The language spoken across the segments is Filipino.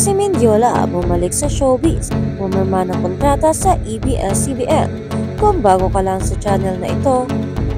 Si Mendiola bumalik sa showbiz, pumirma ng kontrata sa ABS-CBN. Kung bago ka lang sa channel na ito,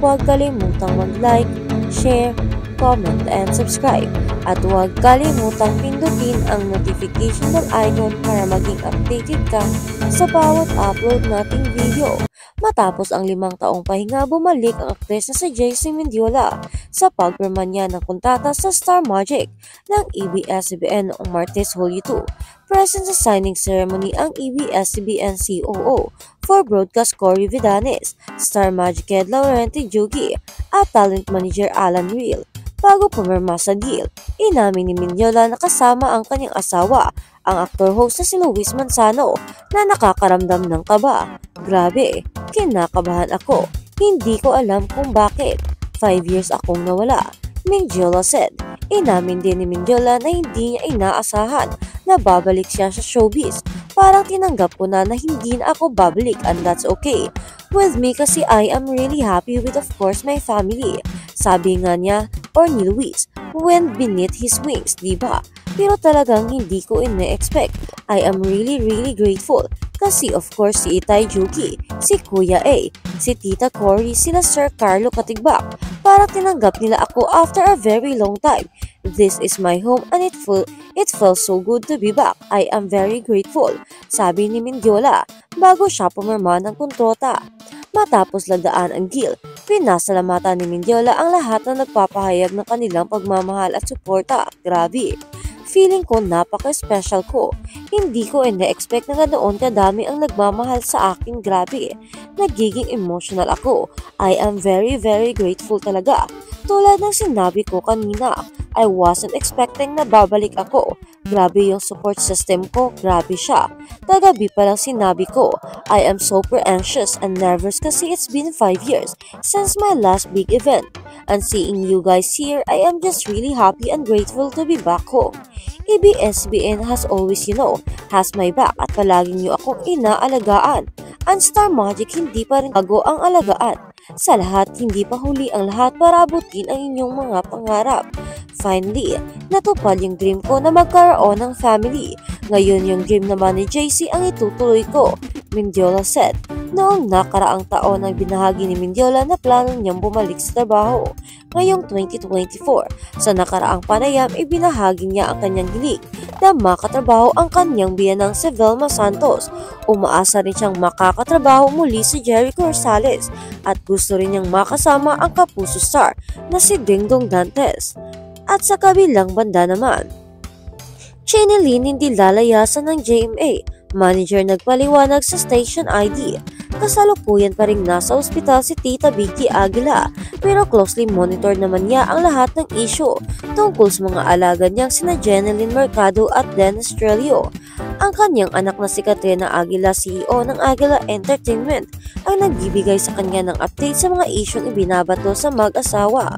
huwag kalimutang mag-like, share, comment, and subscribe. At huwag kalimutang pindutin ang notification bell icon para maging updated ka sa bawat upload nating video. Matapos ang 5 taong pahinga, bumalik ang aktres na si JC Mendiola sa pagpirma niya ng kontrata sa Star Magic ng ABS-CBN noong Martes, Hulyo 2. Present sa signing ceremony ang ABS-CBN COO for broadcast Cory Vidanes, Star Magic head Laurenti Jugi at talent manager Alan Real. Bago pumirma sa deal, inamin ni Mendiola na kasama ang kanyang asawa, ang actor-host na si Luis Manzano, na nakakaramdam ng kaba. Grabe, kinakabahan ako. Hindi ko alam kung bakit. 5 years akong nawala, Mendiola said. Inamin din ni Mendiola na hindi niya inaasahan na babalik siya sa showbiz. Parang tinanggap ko na hindi na ako babalik, and that's okay with me kasi I am really happy with of course my family. Sabi nga niya or ni Luis, when beneath his wings, diba? Pero talagang hindi ko ine-expect. I am really grateful kasi of course si Itay Juki, si Kuya A, si Tita Cory, sila Sir Carlo Katigbak. Parang tinanggap nila ako after a very long time. This is my home and it felt so good to be back. I am very grateful, sabi ni Mendiola bago siya pumirma ng kontrata. Matapos lagdaan ang deal, pinasalamatan ni Mendiola ang lahat na nagpapahayag ng kanilang pagmamahal at suporta. Grabe. Feeling ko napaka-special ko. Hindi ko ina-expect na ganoon kadami ang nagmamahal sa akin. Grabe. Nagiging emotional ako. I am very grateful talaga. Tulad ng sinabi ko kanina, I wasn't expecting na babalik ako. Grabe yung support system ko, grabe siya. Kagabi pa lang sinabi ko, I am super anxious and nervous kasi it's been 5 years since my last big event. And seeing you guys here, I am just really happy and grateful to be back home. ABS-CBN has always, has my back at palaging niyo akong inaalagaan. And Star Magic hindi pa rin bago ang alagaan. Sa lahat, hindi pa huli ang lahat para abutin ang inyong mga pangarap. Finally, natupad yung dream ko na magkaroon ng family. Ngayon yung dream naman ni JC ang itutuloy ko, Mendiola said. Noong nakaraang taon ay binahagi ni Mendiola na plano niyang bumalik sa trabaho. Ngayong 2024, sa nakaraang panayam ibinahagi niya ang kanyang hilig na makatrabaho ang kanyang biyanang si Velma Santos. Umaasa rin siyang makakatrabaho muli si Jericho Rosales at gusto rin niyang makasama ang kapuso star na si Dingdong Dantes. At sa kabilang banda naman, Chinilyn hindi lalayasan ng GMA. Manager nagpaliwanag sa station ID. Kasalukuyan pa rin nasa ospital si Tita Vicky Aguila pero closely monitor naman niya ang lahat ng issue tungkol sa mga alaga niyang sina Jeneline Mercado at Dennis Trelio. Ang kanyang anak na si Katrina Aguila, CEO ng Aguila Entertainment, ay nagbibigay sa kanya ng update sa mga isyong ibinabato sa mag-asawa.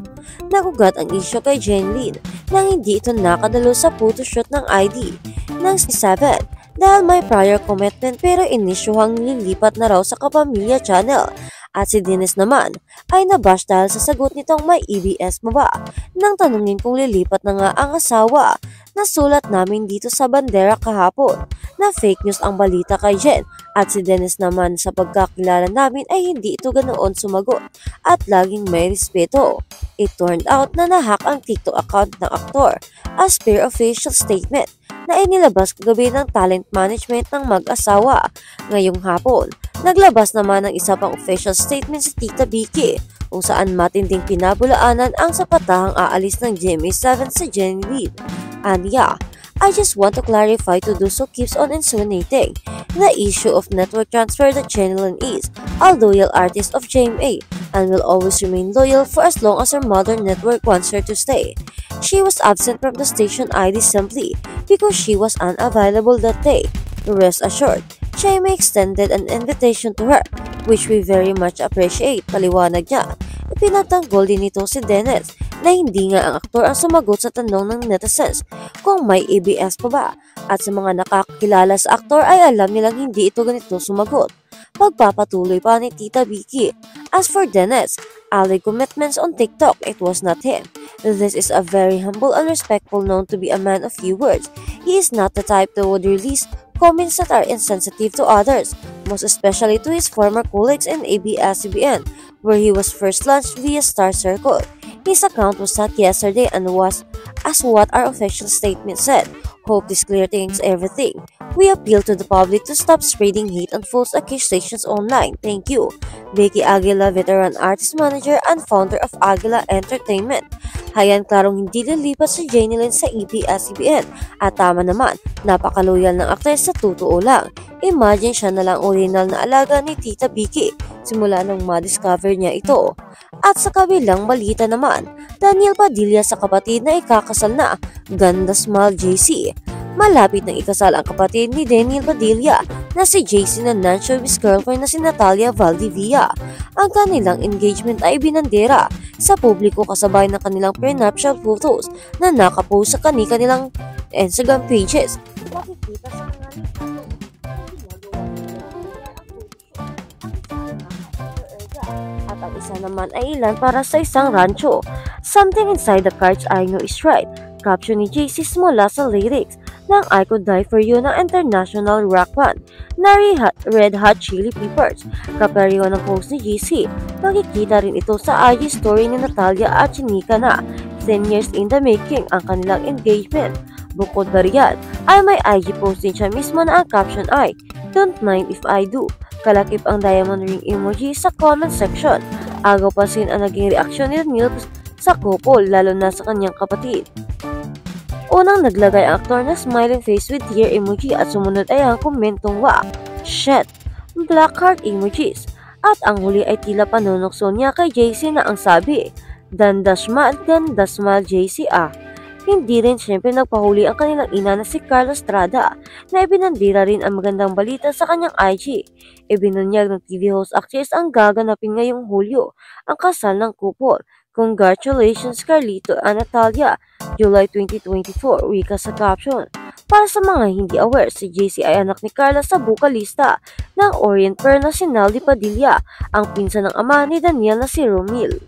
Nagugat ang isyu kay Jeneline nang hindi ito nakadalo sa photoshoot ng ID ng 7 dahil may prior commitment pero inisyuhang nililipat na raw sa Kapamilya Channel. At si Dennis naman ay nabash dahil sa sagot nitong may EBS mo ba? Nang tanungin kung lilipat na nga ang asawa. Nasulat namin dito sa bandera kahapon na fake news ang balita kay Jen at si Dennis naman sa pagkakilala namin ay hindi ito ganoon sumagot at laging may respeto. It turned out na nahack ang TikTok account ng aktor as per official statement na inilabas kagabi ng talent management ng mag-asawa. Ngayong hapon, naglabas naman ng isa pang official statement si Tita Vicky kung saan matinding pinabulaanan ang sapatahang aalis ng GMA7 sa Jeneline. And yeah, I just want to clarify to those who keeps on insinuating the issue of network transfer that Jeneline is a loyal artist of GMA and will always remain loyal for as long as her mother network wants her to stay. She was absent from the station ID simply because she was unavailable that day. Rest assured, GMA extended an invitation to her, which we very much appreciate, paliwanag niya. Ipinatanggol din nito si Dennis na hindi nga ang aktor ang sumagot sa tanong ng netizens kung may ABS pa ba. At sa mga nakakilala sa aktor ay alam nilang hindi ito ganito sumagot. Pagpapatuloy pa ni Tita Vicky. As for Dennis, alleged commitments on TikTok, it was not him. This is a very humble and respectful, known to be a man of few words. He is not the type that would release comments that are insensitive to others, most especially to his former colleagues in ABS-CBN, where he was first launched via Star Circle. His account was hacked yesterday and was, as what our official statement said, "Hope this clear things everything. We appeal to the public to stop spreading hate and false accusations online. Thank you." Vicky Aguila, veteran artist manager and founder of Aguila Entertainment. Hayan klarong hindi lilipat si Jenny Lin sa ABS-CBN at tama naman, napakaloyal ng aktres sa totoo lang. Imagine siya na lang original na alaga ni Tita Vicky simula nung ma-discover niya ito. At sa kabilang balita naman, Daniel Padilla sa kapatid na ikakasal na, Ganda Smile JC. Malapit nang ikasal ang kapatid ni Daniel Padilla na si JC na non-showbiz girlfriend na si Natalia Valdivia. Ang kanilang engagement ay binandera sa publiko kasabay ng kanilang prenuptial photos na nakapost sa kanilang Instagram pages. Makikita sa mga at ang isa naman ay ilan para sa isang rancho. Something inside the cards I know is right. Caption ni JC mula sa lyrics ng I Could Die For You ng international rock band na Red Hot Chili Peppers. Kapareho ng post ni JC, makikita rin ito sa IG story ni Natalia at chinika na 10 years in the making ang kanilang engagement. Bukod ba riyan, ay may IG post din siya mismo na ang caption ay, "Don't mind if I do." Kalakip ang diamond ring emoji sa comment section. Agaw pansin ang naging reaksyon ni Daniel sa couple, lalo na sa kanyang kapatid. Unang naglagay ang aktor na smiling face with tear emoji at sumunod ay ang komentong "Wow, shit," black heart emojis. At ang huli ay tila panunokso niya kay JC na ang sabi, ganda smile JC ah." Hindi rin syempre nagpahuli ang kanilang ina na si Carla Estrada na ibinandira rin ang magandang balita sa kanyang IG. Ibinunyag ng TV host actress ang gaganapin ngayong Hulyo, ang kasal ng couple. Congratulations Carlito and Natalia, July 2024, wika sa caption. Para sa mga hindi aware, si JC ay anak ni Carla sa bukalista ng Orient Pearl na si Naldi Padilla, ang pinsan ng ama ni Daniel na si Romil.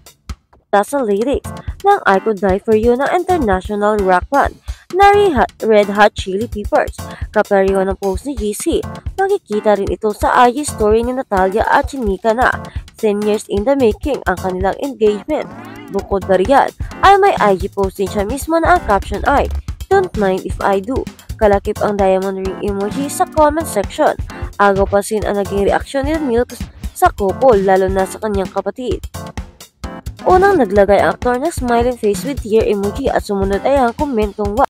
Sa lyrics ng I Could Die For You ng international rock band na Red Hot Chili Peppers. Kapareho ng post ni JC, makikita rin ito sa IG story ni Natalia at chinika na 10 years in the making ang kanilang engagement. Bukod ba riyan, ay may IG post din siya mismo na ang caption ay, "Don't mind if I do." Kalakip ang diamond ring emoji sa comment section. Agaw pansin ang naging reaksyon ni Daniel sa couple, lalo na sa kanyang kapatid. Unang naglagay ang aktor na smiling face with tear emoji at sumunod ay ang komentong "Wow,